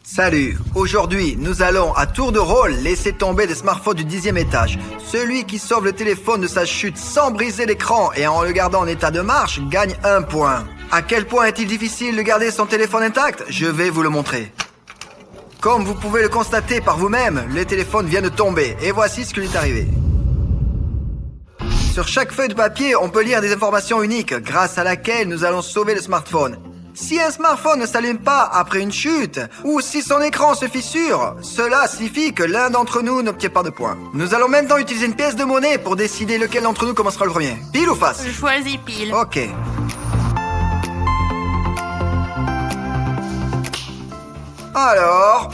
Salut, aujourd'hui nous allons à tour de rôle laisser tomber des smartphones du 10e étage. Celui qui sauve le téléphone de sa chute sans briser l'écran et en le gardant en état de marche gagne 1 point. À quel point est-il difficile de garder son téléphone intact? Je vais vous le montrer. Comme vous pouvez le constater par vous-même, le téléphone vient de tomber et voici ce qui lui est arrivé. Sur chaque feuille de papier, on peut lire des informations uniques grâce à laquelle nous allons sauver le smartphone. Si un smartphone ne s'allume pas après une chute, ou si son écran se fissure, cela signifie que l'un d'entre nous n'obtient pas de points. Nous allons maintenant utiliser une pièce de monnaie pour décider lequel d'entre nous commencera le premier. Pile ou face? Je choisis pile. Ok. Alors...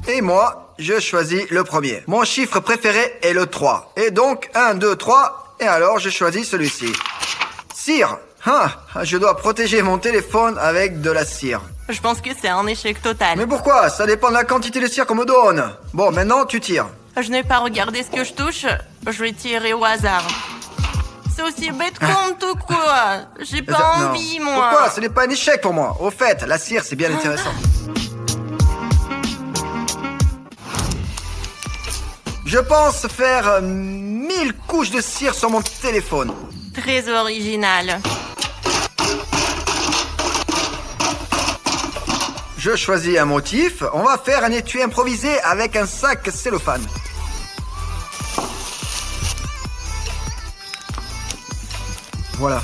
Et moi, je choisis le premier. Mon chiffre préféré est le 3. Et donc, 1, 2, 3, et alors je choisis celui-ci. Cire. Je dois protéger mon téléphone avec de la cire. Je pense que c'est un échec total. Mais pourquoi? Ça dépend de la quantité de cire qu'on me donne. Bon, maintenant, tu tires. Je n'ai pas regardé ce que je touche. Je vais tirer au hasard. C'est aussi bête qu'on tout quoi. J'ai pas envie, moi. Pourquoi? Ce n'est pas un échec pour moi. Au fait, la cire, c'est bien intéressant. Je pense faire 1000 couches de cire sur mon téléphone. Très original. Je choisis un motif. On va faire un étui improvisé avec un sac cellophane. Voilà.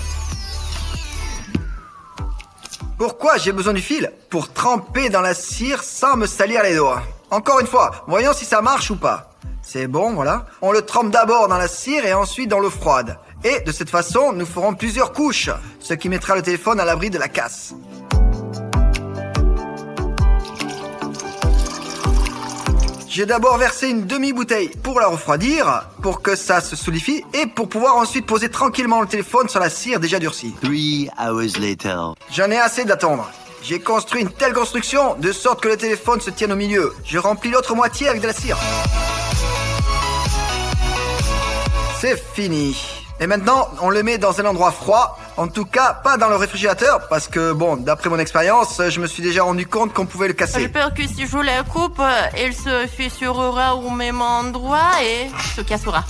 Pourquoi j'ai besoin du fil? Pour tremper dans la cire sans me salir les doigts. Encore une fois, voyons si ça marche ou pas. C'est bon, voilà. On le trempe d'abord dans la cire et ensuite dans l'eau froide. Et de cette façon, nous ferons plusieurs couches, ce qui mettra le téléphone à l'abri de la casse. J'ai d'abord versé une demi-bouteille pour la refroidir, pour que ça se solidifie et pour pouvoir ensuite poser tranquillement le téléphone sur la cire déjà durcie. 3 hours later. J'en ai assez d'attendre. J'ai construit une telle construction de sorte que le téléphone se tienne au milieu. Je remplis l'autre moitié avec de la cire. C'est fini. Et maintenant, on le met dans un endroit froid. En tout cas, pas dans le réfrigérateur, parce que, bon, d'après mon expérience, je me suis déjà rendu compte qu'on pouvait le casser. J'ai peur que si je la coupe, elle se fissurera au même endroit et se cassera.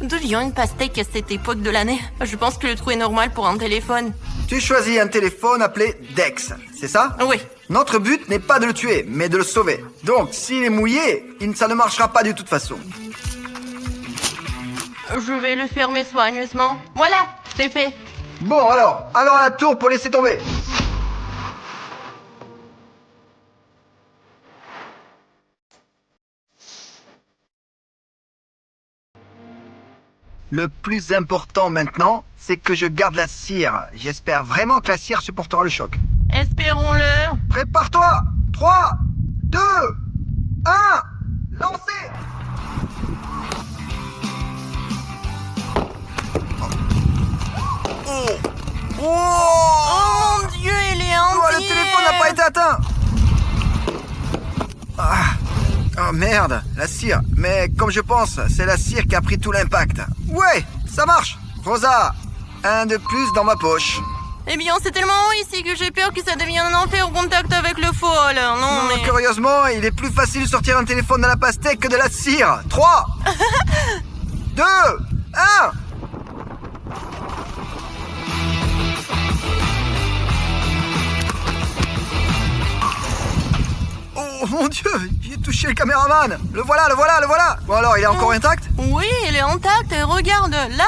D'où vient une pastèque à cette époque de l'année? Je pense que le trou est normal pour un téléphone. Tu choisis un téléphone appelé Dex, c'est ça? Oui. Notre but n'est pas de le tuer, mais de le sauver. Donc, s'il est mouillé, ça ne marchera pas de toute façon. Je vais le fermer soigneusement. Voilà, c'est fait. Bon, alors à la tour pour laisser tomber. Le plus important maintenant, c'est que je garde la cire. J'espère vraiment que la cire supportera le choc. Espérons-le. Prépare-toi. 3, 2, 1, lancez. Oh mon Dieu, il est entier. Le téléphone n'a pas été atteint. Oh merde, la cire. Mais comme je pense, c'est la cire qui a pris tout l'impact. Ouais, ça marche. Rosa, un de plus dans ma poche. Eh bien, c'est tellement haut ici que j'ai peur que ça devienne un enfer au contact avec le fol. Non, mais... Curieusement, il est plus facile de sortir un téléphone de la pastèque que de la cire. 3, 2, 1. Oh mon Dieu, j'ai touché le caméraman. Le voilà. Bon alors, il est encore intact? Oui, il est intact. Regarde, là.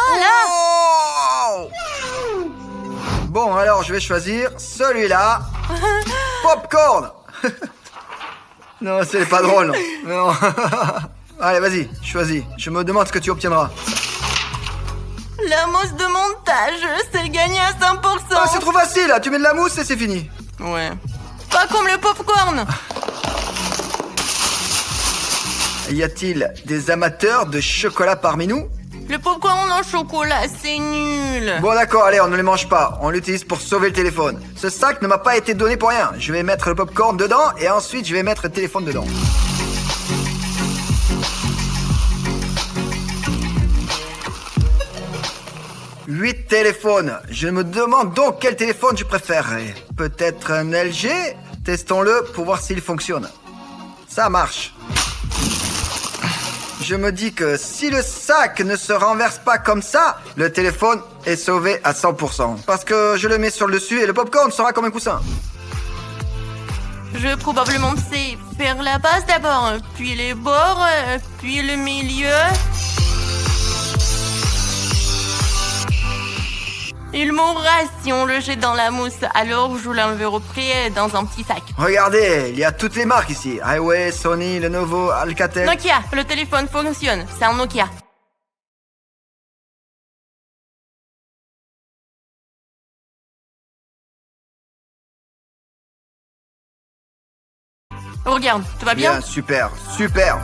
Oh! Bon, alors je vais choisir celui-là. Popcorn. Non, c'est pas drôle, non. Allez, vas-y, choisis. Je me demande ce que tu obtiendras. La mousse de montage, c'est gagné à 100%. Ah, c'est trop facile, tu mets de la mousse et c'est fini. Ouais. Pas comme le popcorn. Y a-t-il des amateurs de chocolat parmi nous? Le popcorn en chocolat, c'est nul. Bon d'accord, allez, on ne les mange pas. On l'utilise pour sauver le téléphone. Ce sac ne m'a pas été donné pour rien. Je vais mettre le popcorn dedans et ensuite je vais mettre le téléphone dedans. 8 téléphones. Je me demande donc quel téléphone je préférerais. Peut-être un LG? Testons-le pour voir s'il fonctionne. Ça marche. Je me dis que si le sac ne se renverse pas comme ça, le téléphone est sauvé à 100%. Parce que je le mets sur le dessus et le popcorn sera comme un coussin. Je probablement sais faire la base d'abord, puis les bords, puis le milieu. Il mourra si on le jette dans la mousse, alors je l'envelopperai dans un petit sac. Regardez, il y a toutes les marques ici. Highway, Sony, Lenovo, Alcatel. Nokia, le téléphone fonctionne, c'est un Nokia. Regarde, tout va bien? Bien, super, super.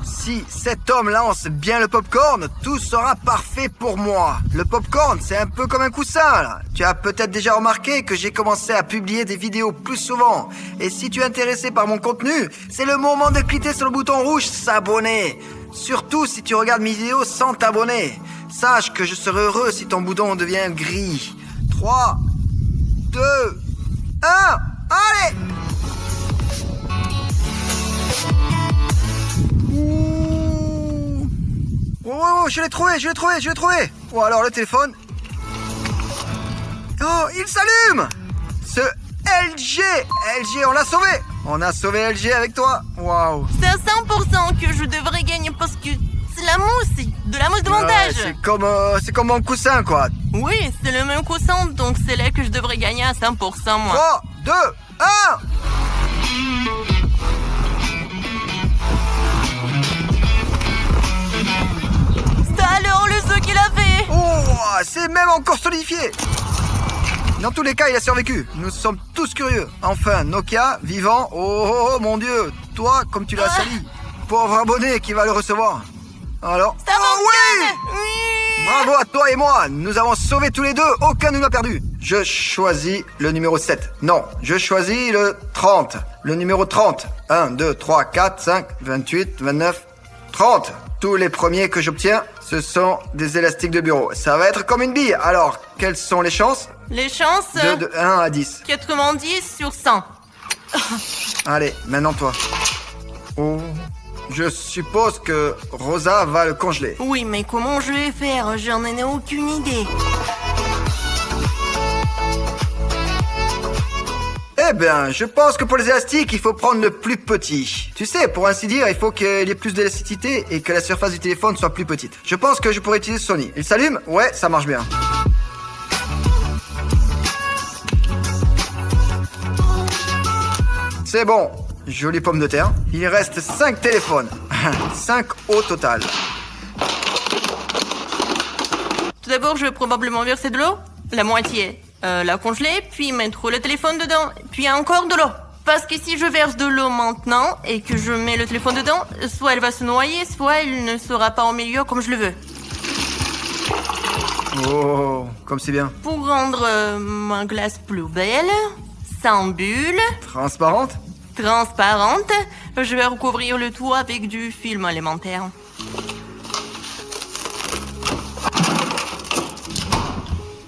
Si cet homme lance bien le popcorn, tout sera parfait pour moi. Le popcorn, c'est un peu comme un coussin, là. Tu as peut-être déjà remarqué que j'ai commencé à publier des vidéos plus souvent. Et si tu es intéressé par mon contenu, c'est le moment de cliquer sur le bouton rouge s'abonner. Surtout si tu regardes mes vidéos sans t'abonner. Sache que je serai heureux si ton bouton devient gris. 3, 2, 1, allez! Oh, je l'ai trouvé. Oh, alors le téléphone. Oh, il s'allume! Ce LG, on l'a sauvé! On a sauvé LG avec toi. Waouh! C'est à 100% que je devrais gagner parce que c'est la mousse, c'est de la mousse de montage. C'est comme mon coussin, quoi. Oui, c'est le même coussin, donc c'est là que je devrais gagner à 100%, moi. 3, 2, 1! Alors le saut qu'il a fait! Oh, c'est même encore solidifié! Dans tous les cas, il a survécu. Nous sommes tous curieux. Enfin, Nokia, vivant. Oh, mon Dieu! Toi, comme tu l'as sali. Pauvre abonné qui va le recevoir. Alors? Ça fonctionne! Oui! Bravo à toi et moi! Nous avons sauvé tous les deux. Aucun ne nous a perdu. Je choisis le numéro 7. Non, je choisis le 30. Le numéro 30. 1, 2, 3, 4, 5, 28, 29, 30. Tous les premiers que j'obtiens, ce sont des élastiques de bureau. Ça va être comme une bille. Alors, quelles sont les chances? Les chances? De 1 à 10. 90 sur 100. Allez, maintenant toi. Oh, je suppose que Rosa va le congeler. Oui, mais comment je vais faire? J'en ai aucune idée. Eh bien, je pense que pour les élastiques, il faut prendre le plus petit. Tu sais, pour ainsi dire, il faut qu'il y ait plus d'élasticité et que la surface du téléphone soit plus petite. Je pense que je pourrais utiliser Sony. Il s'allume? Ouais, ça marche bien. C'est bon. Jolie pomme de terre. Il reste 5 téléphones. 5 au total. Tout d'abord, je vais probablement verser de l'eau. La moitié. La congeler, puis mettre le téléphone dedans, puis encore de l'eau. Parce que si je verse de l'eau maintenant et que je mets le téléphone dedans, soit elle va se noyer, soit elle ne sera pas au milieu comme je le veux. Oh, comme c'est bien. Pour rendre ma glace plus belle, sans bulle, Transparente? transparente, je vais recouvrir le tout avec du film alimentaire.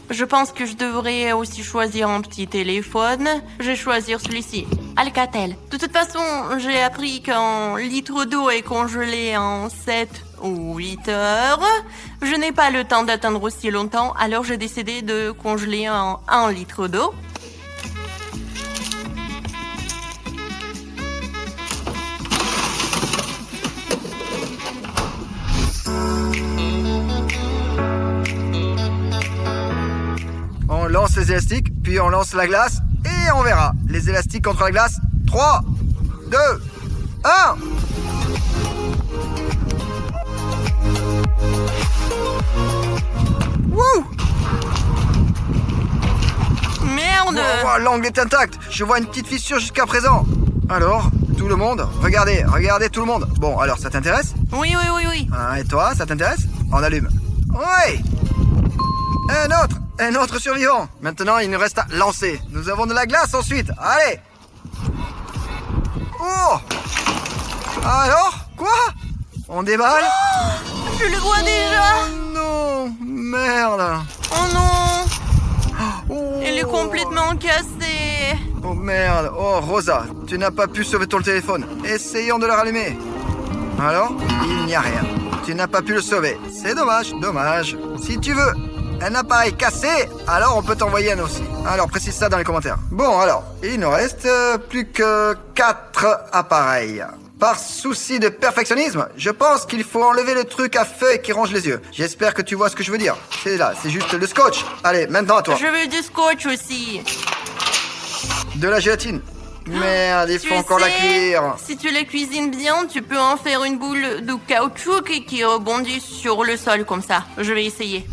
Je pense que je devrais aussi choisir un petit téléphone. Je vais choisir celui-ci, Alcatel. De toute façon, j'ai appris qu'un litre d'eau est congelé en 7 ou 8 heures. Je n'ai pas le temps d'attendre aussi longtemps, alors j'ai décidé de congeler en 1 litre d'eau. On lance les élastiques, puis on lance la glace, et on verra. Les élastiques contre la glace. 3, 2, 1. Wouh! Merde! Oh, l'angle est intact. Je vois une petite fissure jusqu'à présent. Alors, tout le monde, regardez tout le monde. Bon, alors, ça t'intéresse? Oui. Et toi, ça t'intéresse? On allume. Oui! Un autre survivant. Maintenant, il nous reste à lancer. Nous avons de la glace ensuite. Allez! Oh! Alors? Quoi? On déballe? Je le vois déjà. Oh non! Merde! Oh non, Oh. il est complètement cassé. Oh merde! Oh Rosa, tu n'as pas pu sauver ton téléphone. Essayons de le rallumer. Alors? Il n'y a rien. Tu n'as pas pu le sauver. C'est dommage, dommage. Si tu veux un appareil cassé, alors on peut t'envoyer un aussi. Alors précise ça dans les commentaires. Bon alors, il nous reste plus que 4 appareils. Par souci de perfectionnisme, je pense qu'il faut enlever le truc à feuilles qui range les yeux. J'espère que tu vois ce que je veux dire. C'est là, c'est juste le scotch. Allez, maintenant à toi. Je veux du scotch aussi. De la gélatine. Merde, il Tu faut encore la sais, cuire. Si tu la cuisines bien, tu peux en faire une boule de caoutchouc qui rebondit sur le sol comme ça. Je vais essayer.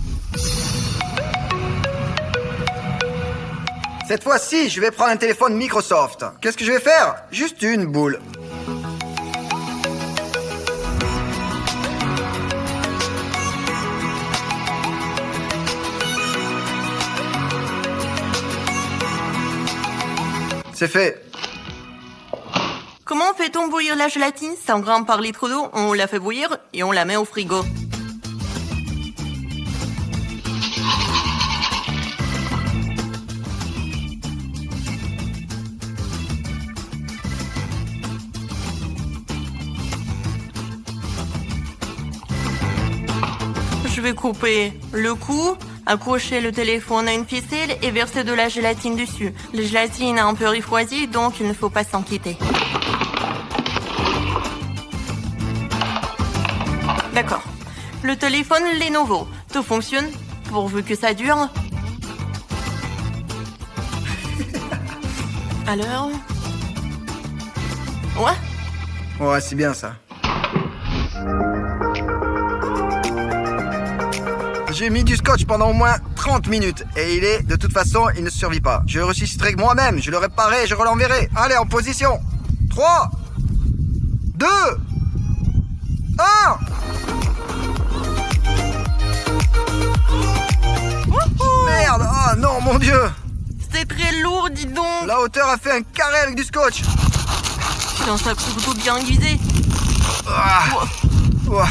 Cette fois-ci, je vais prendre un téléphone Microsoft. Qu'est-ce que je vais faire? Juste une boule. C'est fait. Comment fait-on bouillir la gélatine? 100 grammes par litre d'eau, on la fait bouillir et on la met au frigo. Je vais couper le cou, accrocher le téléphone à une ficelle et verser de la gélatine dessus. La gélatine a un peu refroidi, donc il ne faut pas s'inquiéter. D'accord. Le téléphone Lenovo, tout fonctionne, pourvu que ça dure. Alors... Ouais? Ouais, c'est bien ça. J'ai mis du scotch pendant au moins 30 minutes et de toute façon, il ne survit pas. Je le ressusciterai moi-même, je le réparerai et je l'enverrai. Allez, en position. 3, 2, 1. Merde, oh non, mon Dieu. C'est très lourd, dis donc. La hauteur a fait un carré avec du scotch. C'est un sac surtout bien aiguisé. Ah. Ouah.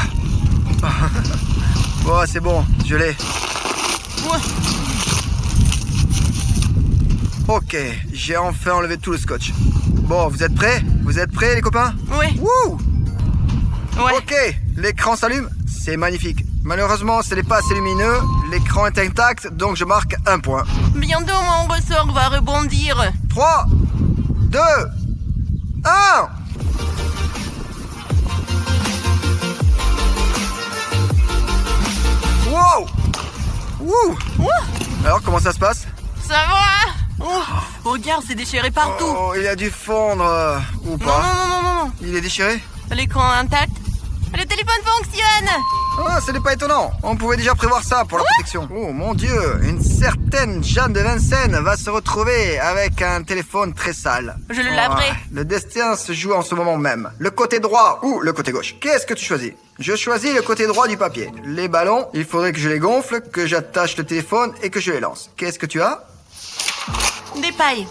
Oh, c'est bon, je l'ai. Ouais. Ok, j'ai enfin enlevé tout le scotch. Bon, vous êtes prêts? Vous êtes prêts, les copains? Ouais. Wouh! Ouais. Ok, l'écran s'allume. C'est magnifique. Malheureusement, ce n'est pas assez lumineux. L'écran est intact, donc je marque un point. Bientôt mon ressort va rebondir. 3, 2, 1. Wow! Wouh! Alors, comment ça se passe? Ça va? Oh, regarde, c'est déchiré partout. Oh, il a dû fondre. Ou Non, pas? non. Il est déchiré? L'écran intact. Le téléphone fonctionne. Ah, ce n'est pas étonnant. On pouvait déjà prévoir ça pour la protection. Oh mon Dieu, une certaine Jeanne de Vincennes va se retrouver avec un téléphone très sale. Je le laverai. Le destin se joue en ce moment même. Le côté droit ou le côté gauche? Qu'est-ce que tu choisis? Je choisis le côté droit du papier. Les ballons, il faudrait que je les gonfle, que j'attache le téléphone et que je les lance. Qu'est-ce que tu as? Des pailles.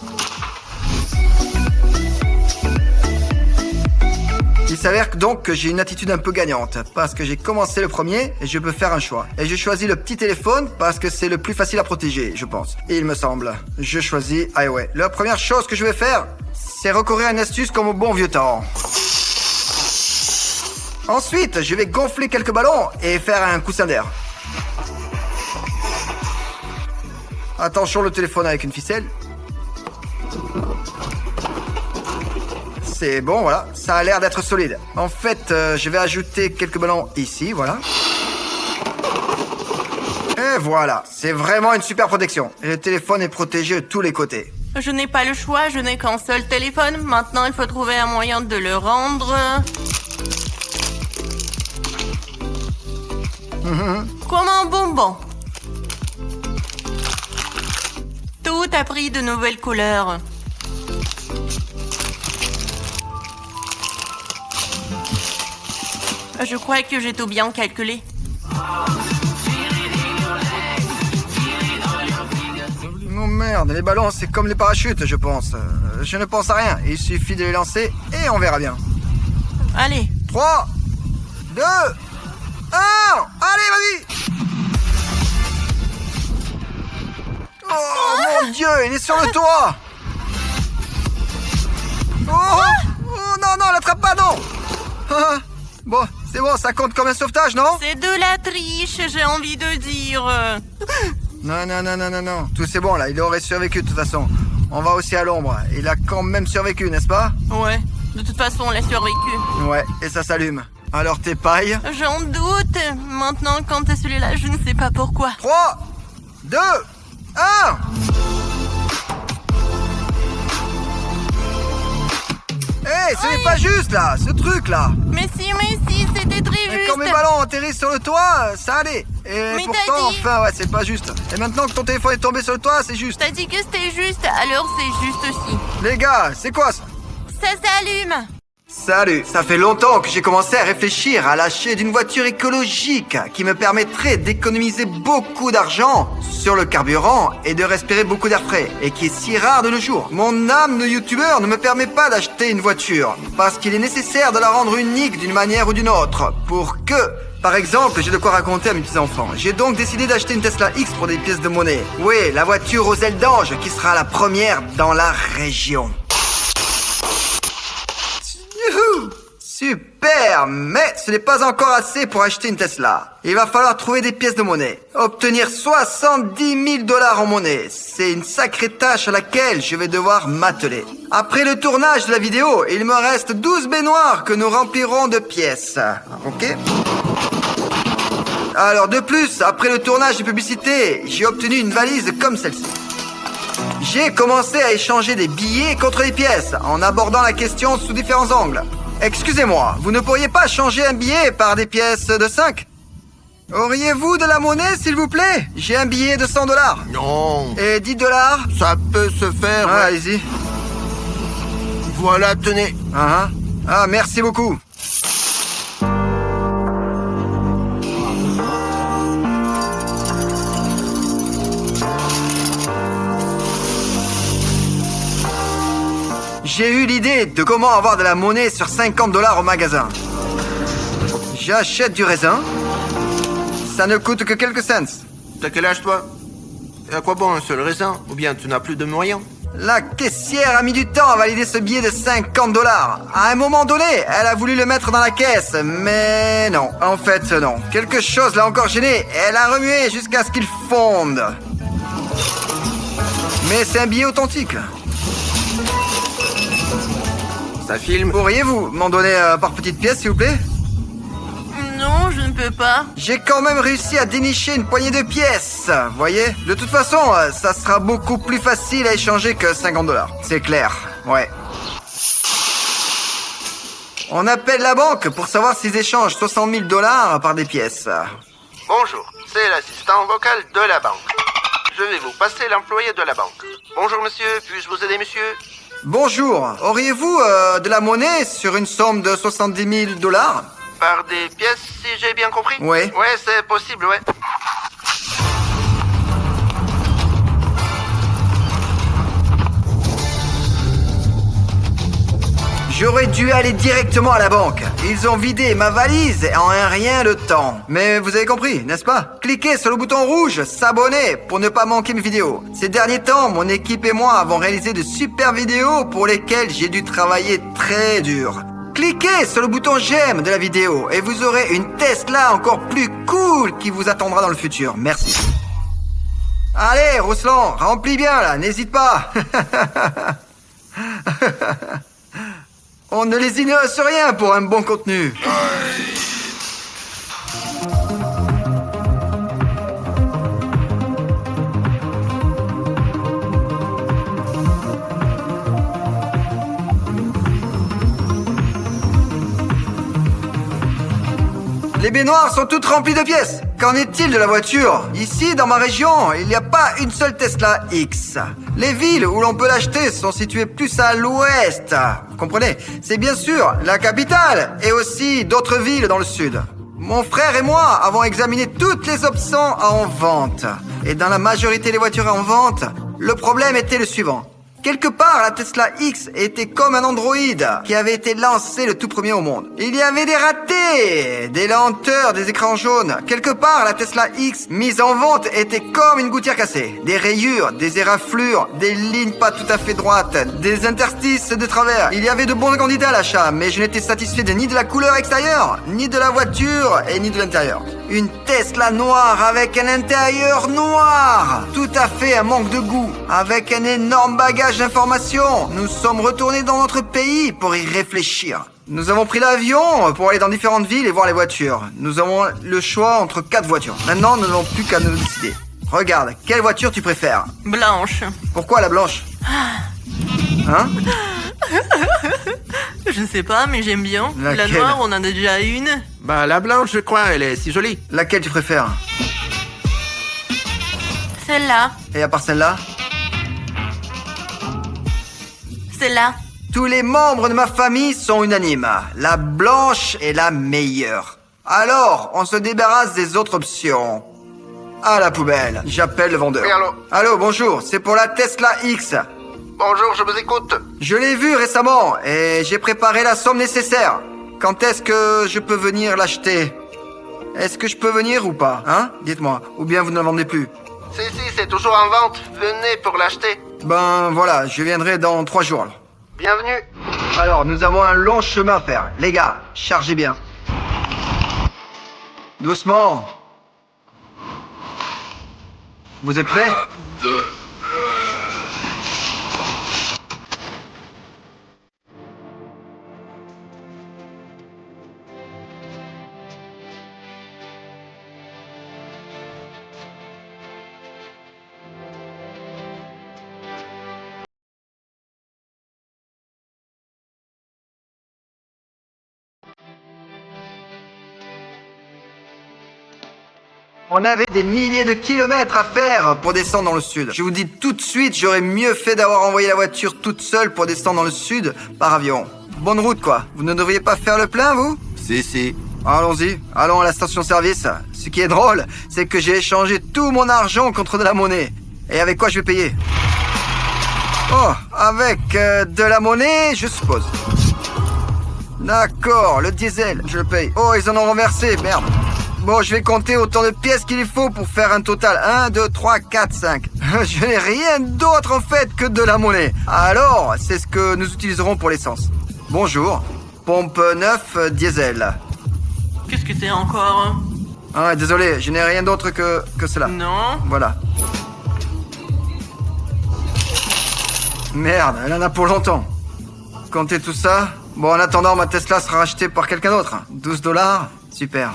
Il s'avère donc que j'ai une attitude un peu gagnante, parce que j'ai commencé le premier et je peux faire un choix. Et je choisis le petit téléphone parce que c'est le plus facile à protéger, je pense. Et il me semble. Je choisis iWay. La première chose que je vais faire, c'est recourir à une astuce comme au bon vieux temps. Ensuite, je vais gonfler quelques ballons et faire un coussin d'air. Attention le téléphone avec une ficelle. C'est bon, voilà. Ça a l'air d'être solide. En fait, je vais ajouter quelques ballons ici, voilà. Et voilà. C'est vraiment une super protection. Et le téléphone est protégé de tous les côtés. Je n'ai pas le choix, je n'ai qu'un seul téléphone. Maintenant, il faut trouver un moyen de le rendre... Comme un bonbon. Tout a pris de nouvelles couleurs. Je crois que j'ai tout bien calculé. Oh merde, les ballons c'est comme les parachutes je pense. Je ne pense à rien, il suffit de les lancer et on verra bien. Allez. 3, 2, 1, allez vas-y. Oh mon Dieu, il est sur le toit. Oh non, non, l'attrape pas, non. Bon, c'est bon, ça compte comme un sauvetage, non? C'est de la triche, j'ai envie de dire. Non, non, non, non, non, non. Tout c'est bon là, il aurait survécu de toute façon. On va aussi à l'ombre. Il a quand même survécu, n'est-ce pas? Ouais, de toute façon, on l'a survécu. Ouais, et ça s'allume. Alors tes pailles? J'en doute. Maintenant, quand t'as celui-là, je ne sais pas pourquoi. 3, 2, 1. Hey, ce n'est pas juste là, ce truc là. Mais si, c'était très Et juste. quand mes ballons atterrissent sur le toit, ça allait. Et Mais pourtant, t'as dit- enfin, ouais, c'est pas juste. Et maintenant que ton téléphone est tombé sur le toit, c'est juste. T'as dit que c'était juste, alors c'est juste aussi. Les gars, c'est quoi ça? Ça s'allume. Salut, ça fait longtemps que j'ai commencé à réfléchir à l'achat d'une voiture écologique qui me permettrait d'économiser beaucoup d'argent sur le carburant et de respirer beaucoup d'air frais, et qui est si rare de nos jours. Mon âme de youtubeur ne me permet pas d'acheter une voiture, parce qu'il est nécessaire de la rendre unique d'une manière ou d'une autre, pour que... Par exemple, j'ai de quoi raconter à mes petits-enfants. J'ai donc décidé d'acheter une Tesla X pour des pièces de monnaie. Oui, la voiture aux ailes d'ange qui sera la première dans la région. Youhou! Super! Mais ce n'est pas encore assez pour acheter une Tesla. Il va falloir trouver des pièces de monnaie. Obtenir 70 000 $ en monnaie. C'est une sacrée tâche à laquelle je vais devoir m'atteler. Après le tournage de la vidéo, il me reste 12 baignoires que nous remplirons de pièces. Ok? Alors de plus, après le tournage de publicité, j'ai obtenu une valise comme celle-ci. J'ai commencé à échanger des billets contre des pièces, en abordant la question sous différents angles. Excusez-moi, vous ne pourriez pas changer un billet par des pièces de 5? Auriez-vous de la monnaie, s'il vous plaît? J'ai un billet de 100 $. Non, Et 10 $? ça peut se faire. Ah, allez-y. Voilà, tenez. Ah, merci beaucoup. J'ai eu l'idée de comment avoir de la monnaie sur 50 $ au magasin. J'achète du raisin. Ça ne coûte que quelques cents. T'as quel âge, toi? Et à quoi bon un seul raisin? Ou bien tu n'as plus de moyens? La caissière a mis du temps à valider ce billet de 50 $. À un moment donné, elle a voulu le mettre dans la caisse, mais non. En fait, non. Quelque chose l'a encore gêné. Elle a remué jusqu'à ce qu'il fonde. Mais c'est un billet authentique. Ça filme? Pourriez-vous m'en donner par petites pièces, s'il vous plaît? Non, je ne peux pas. J'ai quand même réussi à dénicher une poignée de pièces, voyez? De toute façon, ça sera beaucoup plus facile à échanger que 50 $. C'est clair, ouais. On appelle la banque pour savoir s'ils échangent 60 000 $ par des pièces. Bonjour, c'est l'assistant vocal de la banque. Je vais vous passer l'employé de la banque. Bonjour monsieur, puis-je vous aider monsieur? Bonjour, auriez-vous de la monnaie sur une somme de 70 000 $? Par des pièces, si j'ai bien compris? Ouais. Ouais, c'est possible, ouais. J'aurais dû aller directement à la banque. Ils ont vidé ma valise en un rien de temps. Mais vous avez compris, n'est-ce pas? Cliquez sur le bouton rouge, s'abonner, pour ne pas manquer mes vidéos. Ces derniers temps, mon équipe et moi avons réalisé de super vidéos pour lesquelles j'ai dû travailler très dur. Cliquez sur le bouton j'aime de la vidéo et vous aurez une Tesla encore plus cool qui vous attendra dans le futur. Merci. Allez, Rouslan, remplis bien là, n'hésite pas. On ne lésine sur rien pour un bon contenu. Les baignoires sont toutes remplies de pièces. Qu'en est-il de la voiture? Ici, dans ma région, il n'y a pas une seule Tesla X. Les villes où l'on peut l'acheter sont situées plus à l'ouest. Vous comprenez? C'est bien sûr la capitale et aussi d'autres villes dans le sud. Mon frère et moi avons examiné toutes les options en vente. Et dans la majorité des voitures en vente, Le problème était le suivant. Quelque part, la Tesla X était comme un androïde qui avait été lancé le tout premier au monde. Il y avait des ratés, des lenteurs, des écrans jaunes. Quelque part, la Tesla X mise en vente était comme une gouttière cassée. Des rayures, des éraflures, des lignes pas tout à fait droites, des interstices de travers. Il y avait de bons candidats à l'achat, mais je n'étais satisfait ni de la couleur extérieure, ni de la voiture et ni de l'intérieur. Une Tesla noire avec un intérieur noir. Tout à fait un manque de goût. Avec un énorme bagage d'informations. Nous sommes retournés dans notre pays pour y réfléchir. Nous avons pris l'avion pour aller dans différentes villes et voir les voitures. Nous avons le choix entre 4 voitures. Maintenant, nous n'avons plus qu'à nous décider. Regarde, quelle voiture tu préfères? Blanche. Pourquoi la blanche? Hein? Je sais pas, mais j'aime bien. La Laquelle? noire, on en a déjà une. Bah, la blanche, je crois, elle est si jolie. Laquelle tu préfères? Celle-là. Et à part celle-là? Celle-là. Tous les membres de ma famille sont unanimes. La blanche est la meilleure. Alors, on se débarrasse des autres options. À la poubelle. J'appelle le vendeur. Oui, allô? Allô, bonjour. C'est pour la Tesla X. Bonjour, je vous écoute. Je l'ai vue récemment et j'ai préparé la somme nécessaire. Quand est-ce que je peux venir l'acheter? Est-ce que je peux venir ou pas? Hein? Dites-moi. Ou bien vous ne la vendez plus? Si, c'est toujours en vente. Venez pour l'acheter. Ben voilà, je viendrai dans 3 jours. Alors. Bienvenue. Alors, nous avons un long chemin à faire. Les gars, chargez bien. Doucement. Vous êtes prêts? On avait des milliers de kilomètres à faire pour descendre dans le sud. Je vous dis tout de suite, j'aurais mieux fait d'avoir envoyé la voiture toute seule pour descendre dans le sud par avion. Bonne route quoi. Vous ne devriez pas faire le plein, vous? Si. Allons-y, allons à la station-service. Ce qui est drôle, c'est que j'ai échangé tout mon argent contre de la monnaie. Et avec quoi je vais payer? Oh, avec de la monnaie, je suppose. D'accord, le diesel, je le paye. Oh, ils en ont renversé, merde. Bon, je vais compter autant de pièces qu'il faut pour faire un total. 1, 2, 3, 4, 5. Je n'ai rien d'autre en fait que de la monnaie. Alors, c'est ce que nous utiliserons pour l'essence. Bonjour. Pompe 9, diesel. Qu'est-ce que c'est encore? Ah, désolé, je n'ai rien d'autre que cela. Non. Voilà. Merde, elle en a pour longtemps. Comptez tout ça. Bon, en attendant, ma Tesla sera rachetée par quelqu'un d'autre. 12 $. Super.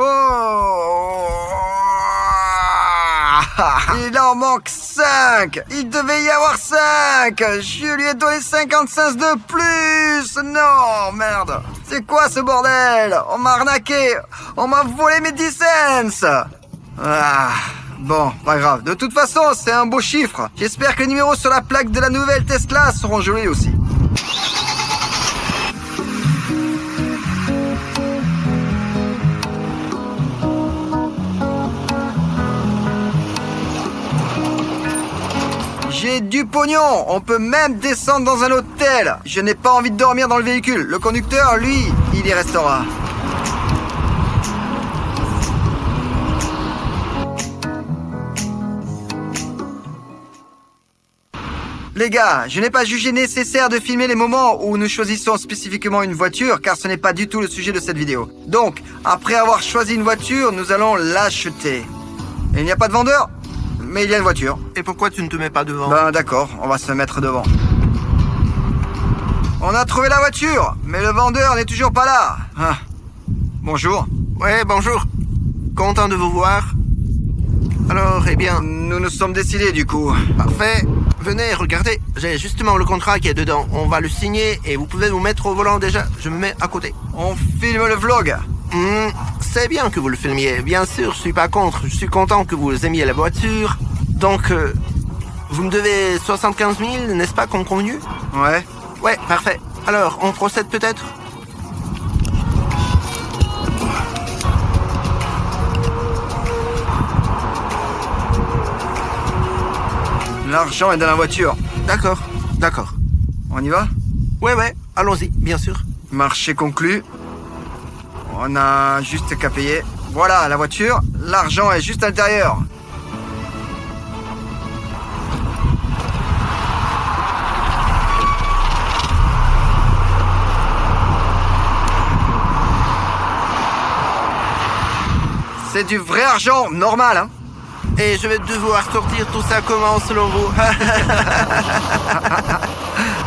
Oh! Il en manque 5! Il devait y avoir 5! Je lui ai donné 50 cents de plus! Non, merde! C'est quoi ce bordel? On m'a arnaqué! On m'a volé mes 10 cents! Ah, bon, pas grave. De toute façon, c'est un beau chiffre. J'espère que les numéros sur la plaque de la nouvelle Tesla seront jolis aussi. J'ai du pognon, on peut même descendre dans un hôtel. Je n'ai pas envie de dormir dans le véhicule. Le conducteur, lui, il y restera. Les gars, je n'ai pas jugé nécessaire de filmer les moments où nous choisissons spécifiquement une voiture, car ce n'est pas du tout le sujet de cette vidéo. Donc, après avoir choisi une voiture, nous allons l'acheter. Il n'y a pas de vendeur, mais il y a une voiture. Et pourquoi tu ne te mets pas devant? Ben d'accord, on va se mettre devant. On a trouvé la voiture, mais le vendeur n'est toujours pas là. Ah. Bonjour. Ouais, bonjour. Content de vous voir. Alors, eh bien... Nous nous sommes décidés du coup. Parfait. Venez, regardez. J'ai justement le contrat qui est dedans. On va le signer et vous pouvez vous mettre au volant déjà. Je me mets à côté. On filme le vlog. C'est bien que vous le filmiez. Bien sûr, je suis pas contre. Je suis content que vous aimiez la voiture. Donc, vous me devez 75 000, n'est-ce pas, comme convenu? Ouais. Ouais, parfait. Alors, on procède peut-être? L'argent est dans la voiture. D'accord. On y va? Ouais, allons-y, bien sûr. Marché conclu. On a juste qu'à payer. Voilà la voiture. L'argent est juste à l'intérieur. C'est du vrai argent, normal, hein? Et je vais devoir sortir tout ça comment selon vous?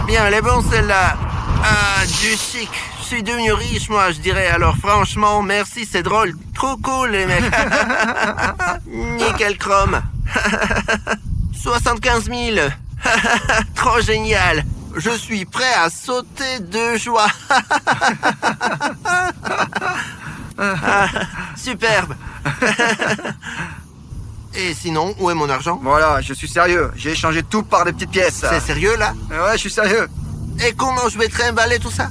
Bien, elle est bonne celle-là. Ah, du chic. Je suis devenu riche, moi, je dirais. Alors franchement, merci, c'est drôle. Trop cool, les mecs. Nickel chrome. 75 000. Trop génial. Je suis prêt à sauter de joie. Ah, superbe. Et sinon, où est mon argent? Voilà, je suis sérieux. J'ai échangé tout par des petites pièces. C'est sérieux, là? Ouais, je suis sérieux. Et comment je vais trimballer tout ça?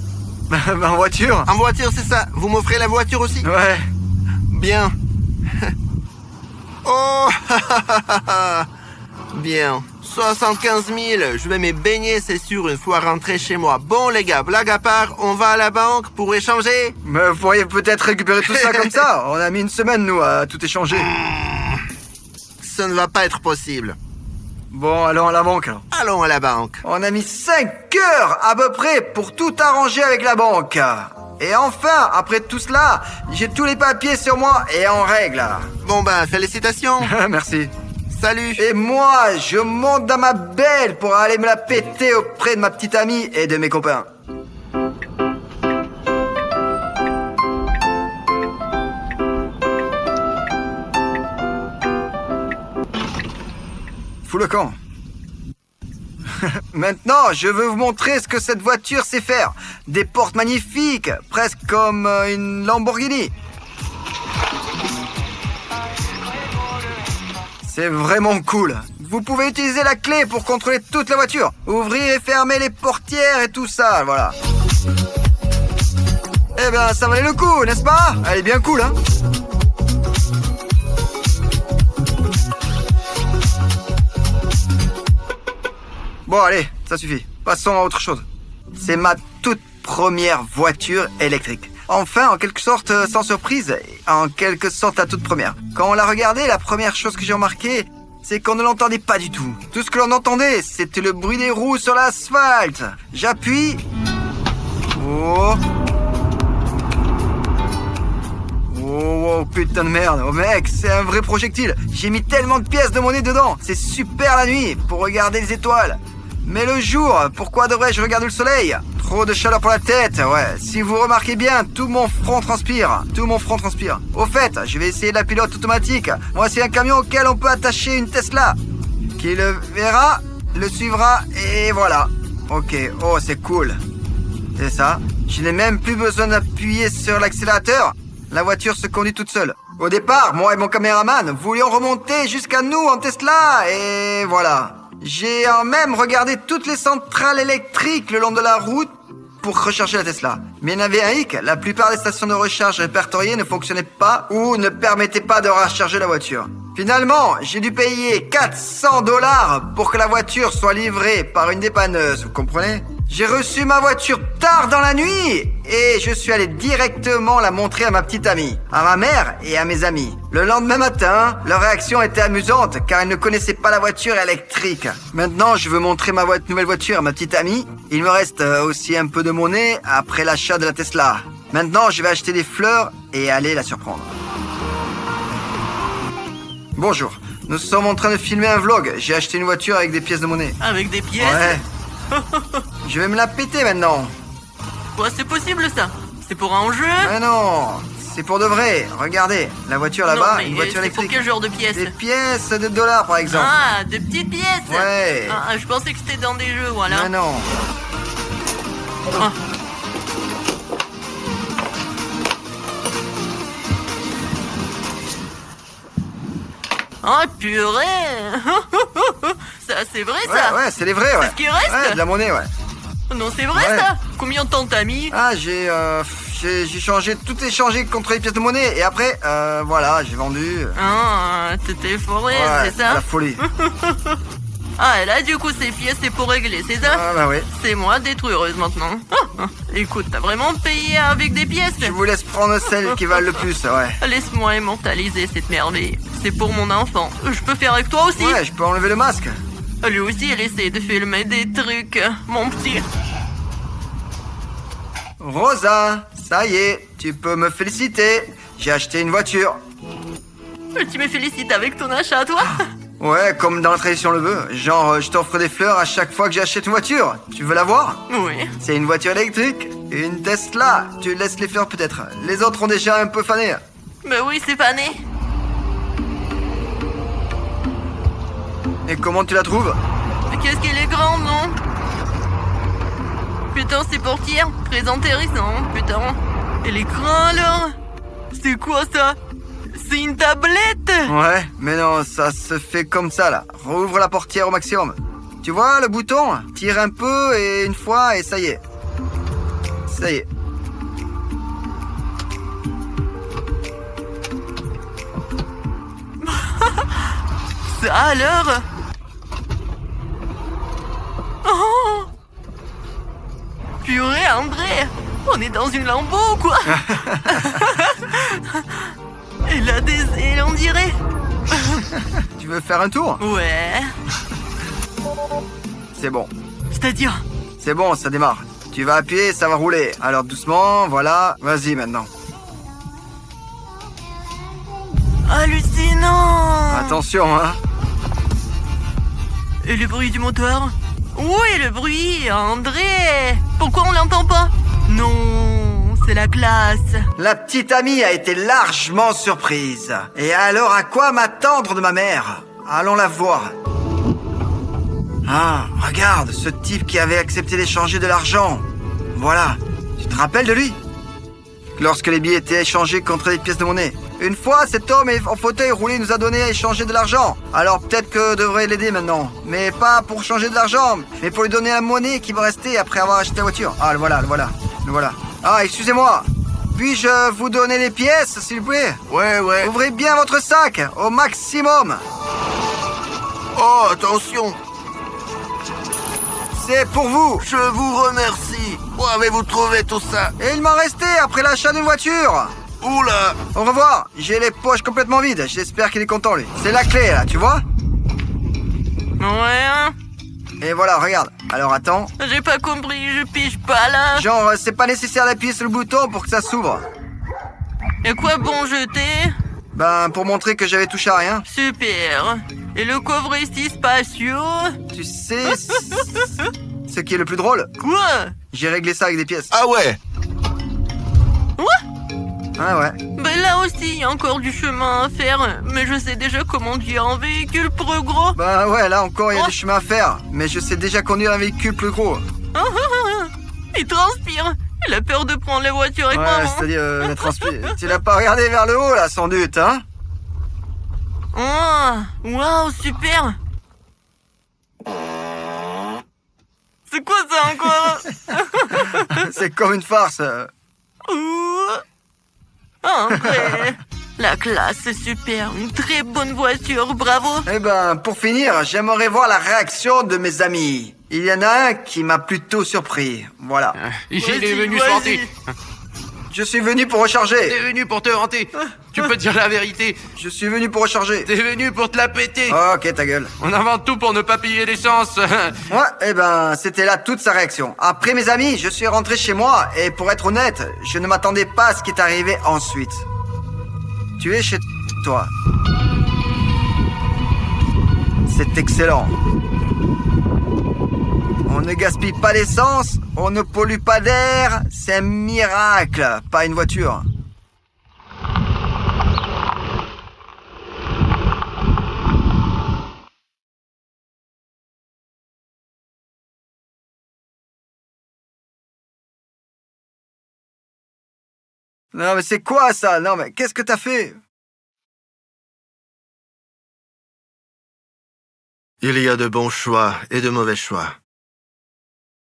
En voiture? En voiture, c'est ça. Vous m'offrez la voiture aussi? Ouais. Bien. Oh. Bien. 75 000. Je vais me baigner, c'est sûr, une fois rentré chez moi. Bon, les gars, blague à part, on va à la banque pour échanger? Mais vous pourriez peut-être récupérer tout ça comme ça. On a mis une semaine, nous, à tout échanger. Ça ne va pas être possible. Bon, allons à la banque, alors. Allons à la banque. On a mis 5 heures à peu près pour tout arranger avec la banque. Et enfin, après tout cela, j'ai tous les papiers sur moi et en règle. Bon ben, félicitations. Merci. Salut. Et moi, je monte dans ma belle pour aller me la péter auprès de ma petite amie et de mes copains. Fous le camp. Maintenant, je veux vous montrer ce que cette voiture sait faire. Des portes magnifiques, presque comme une Lamborghini. C'est vraiment cool. Vous pouvez utiliser la clé pour contrôler toute la voiture. Ouvrir et fermer les portières et tout ça, voilà. Eh ben, ça valait le coup, n'est-ce pas? Elle est bien cool, hein? Bon, allez, ça suffit. Passons à autre chose. C'est ma toute première voiture électrique. Enfin, en quelque sorte, sans surprise, en quelque sorte la toute première. Quand on l'a regardée, la première chose que j'ai remarqué, c'est qu'on ne l'entendait pas du tout. Tout ce que l'on entendait, c'était le bruit des roues sur l'asphalte. J'appuie. Oh. Oh, putain de merde. Oh mec, c'est un vrai projectile. J'ai mis tellement de pièces de monnaie dedans. C'est super la nuit pour regarder les étoiles. Mais le jour, pourquoi devrais-je regarder le soleil? Trop de chaleur pour la tête, ouais. Si vous remarquez bien, tout mon front transpire. Au fait, je vais essayer la pilote automatique. Voici un camion auquel on peut attacher une Tesla. Qui le verra, le suivra, et voilà. Ok, oh c'est cool. C'est ça. Je n'ai même plus besoin d'appuyer sur l'accélérateur. La voiture se conduit toute seule. Au départ, moi et mon caméraman voulions remonter jusqu'à nous en Tesla, et voilà. J'ai même regardé toutes les centrales électriques le long de la route pour recharger la Tesla. Mais il y en avait un hic, la plupart des stations de recharge répertoriées ne fonctionnaient pas ou ne permettaient pas de recharger la voiture. Finalement, j'ai dû payer 400 $ pour que la voiture soit livrée par une dépanneuse, vous comprenez? J'ai reçu ma voiture tard dans la nuit et je suis allé directement la montrer à ma petite amie, à ma mère et à mes amis. Le lendemain matin, leur réaction était amusante car ils ne connaissaient pas la voiture électrique. Maintenant, je veux montrer ma nouvelle voiture à ma petite amie. Il me reste aussi un peu de monnaie après l'achat de la Tesla. Maintenant, je vais acheter des fleurs et aller la surprendre. Bonjour, nous sommes en train de filmer un vlog. J'ai acheté une voiture avec des pièces de monnaie. Avec des pièces? Ouais. Je vais me la péter maintenant. Ouais, c'est possible ça. C'est pour un jeu? Mais non, c'est pour de vrai. Regardez, la voiture là-bas, Non, mais une voiture c'est électrique. pour quel genre de pièces? Des pièces de dollars par exemple. Ah, de petites pièces? Ouais. Ah, je pensais que c'était dans des jeux, voilà. Mais non. Ah. Oh purée. Ça, c'est vrai ça? Ouais, c'est les vrais, ouais. C'est ce qui reste? Ouais, de la monnaie, ouais. Non, c'est vrai Ouais. ça? Combien de temps t'as mis? Ah, j'ai changé, tout échangé contre les pièces de monnaie et après, voilà, j'ai vendu. Ah, t'étais foré, Ouais, c'est ça? la folie. Ah, et là, du coup, ces pièces, c'est pour régler, c'est ça? Ah bah oui. C'est moi détruireuse maintenant. Écoute, t'as vraiment payé avec des pièces? Je vous laisse prendre celles qui valent le plus, ouais. Laisse-moi immortaliser cette merveille. C'est pour mon enfant. Je peux faire avec toi aussi? Ouais, je peux enlever le masque. Lui aussi, il essaie de filmer des trucs, mon petit. Rosa, ça y est, tu peux me féliciter. J'ai acheté une voiture. Tu me félicites avec ton achat, toi? Ouais, comme dans la tradition le veut. Genre, je t'offre des fleurs à chaque fois que j'achète une voiture. Tu veux la voir? Oui. C'est une voiture électrique, une Tesla. Tu laisses les fleurs peut-être. Les autres ont déjà un peu fané. Mais oui, c'est pané. Et comment tu la trouves? Mais qu'est-ce qu'elle est grande, non? Putain, c'est pour qui? Très intéressant, putain. Et l'écran alors? C'est quoi ça? C'est une tablette? Ouais, mais non, ça se fait comme ça là. Rouvre la portière au maximum. Tu vois le bouton? Tire un peu et une fois et ça y est. Ça y est. Ça alors? Oh! Purée, André! On est dans une Lambo ou quoi? Elle a des ailes, on dirait. Tu veux faire un tour? Ouais. C'est bon. C'est-à-dire? C'est bon, ça démarre. Tu vas appuyer, ça va rouler. Alors doucement, voilà. Vas-y maintenant. Hallucinant! Attention, hein. Et le bruit du moteur? Oui, le bruit, André! Pourquoi on l'entend pas? Non, c'est la classe. La petite amie a été largement surprise. Et alors, à quoi m'attendre de ma mère? Allons la voir. Ah, regarde, ce type qui avait accepté d'échanger de l'argent. Voilà, tu te rappelles de lui? Lorsque les billets étaient échangés contre des pièces de monnaie. Une fois, cet homme en fauteuil roulé nous a donné à échanger de l'argent. Alors peut-être que je devrais l'aider maintenant. Mais pas pour changer de l'argent, mais pour lui donner la monnaie qui va rester après avoir acheté la voiture. Ah, le voilà, le voilà, le voilà. Ah, excusez-moi. Puis-je vous donner les pièces, s'il vous plaît? Ouais. Ouvrez bien votre sac, au maximum. Oh, attention. C'est pour vous. Je vous remercie. Où avez-vous trouvé tout ça? Et il m'en restait après l'achat d'une voiture. Oula. Au revoir. J'ai les poches complètement vides. J'espère qu'il est content, lui. C'est la clé, là, tu vois? Ouais, hein? Et voilà, regarde. Alors, attends. J'ai pas compris, je pige pas là. Genre, c'est pas nécessaire d'appuyer sur le bouton pour que ça s'ouvre. Et quoi bon jeter? Ben, pour montrer que j'avais touché à rien. Super. Et le coffre est si spacieux? Tu sais... ce qui est le plus drôle? Quoi? J'ai réglé ça avec des pièces. Ah ouais. Ah ouais. Ben là aussi, il y a encore du chemin à faire. Mais je sais déjà conduire un véhicule plus gros. Ben ouais, là encore, il y a du chemin à faire. Mais je sais déjà conduire un véhicule plus gros. Il transpire. Il a peur de prendre la voiture avec Ouais, maman. c'est-à-dire, la tu l'as pas regardé vers le haut, là, sans doute, hein? Oh, waouh, super. C'est quoi ça encore? C'est comme une farce. André, la classe, c'est super. Une très bonne voiture, bravo. Eh ben, pour finir, j'aimerais voir la réaction de mes amis. Il y en a un qui m'a plutôt surpris. Voilà. Ici, il Vas-y, est venu se vas-y. vanter. Je suis venu pour recharger. T'es venu pour te hanter. Tu peux dire la vérité. Je suis venu pour recharger. T'es venu pour te la péter. Ok, ta gueule. On invente tout pour ne pas payer l'essence. Ouais, eh ben, c'était là toute sa réaction. Après, mes amis, je suis rentré chez moi et pour être honnête, je ne m'attendais pas à ce qui est arrivé ensuite. Tu es chez toi. C'est excellent. On ne gaspille pas d'essence, on ne pollue pas d'air, c'est un miracle, pas une voiture. Non mais c'est quoi ça? Non mais qu'est-ce que t'as fait? Il y a de bons choix et de mauvais choix.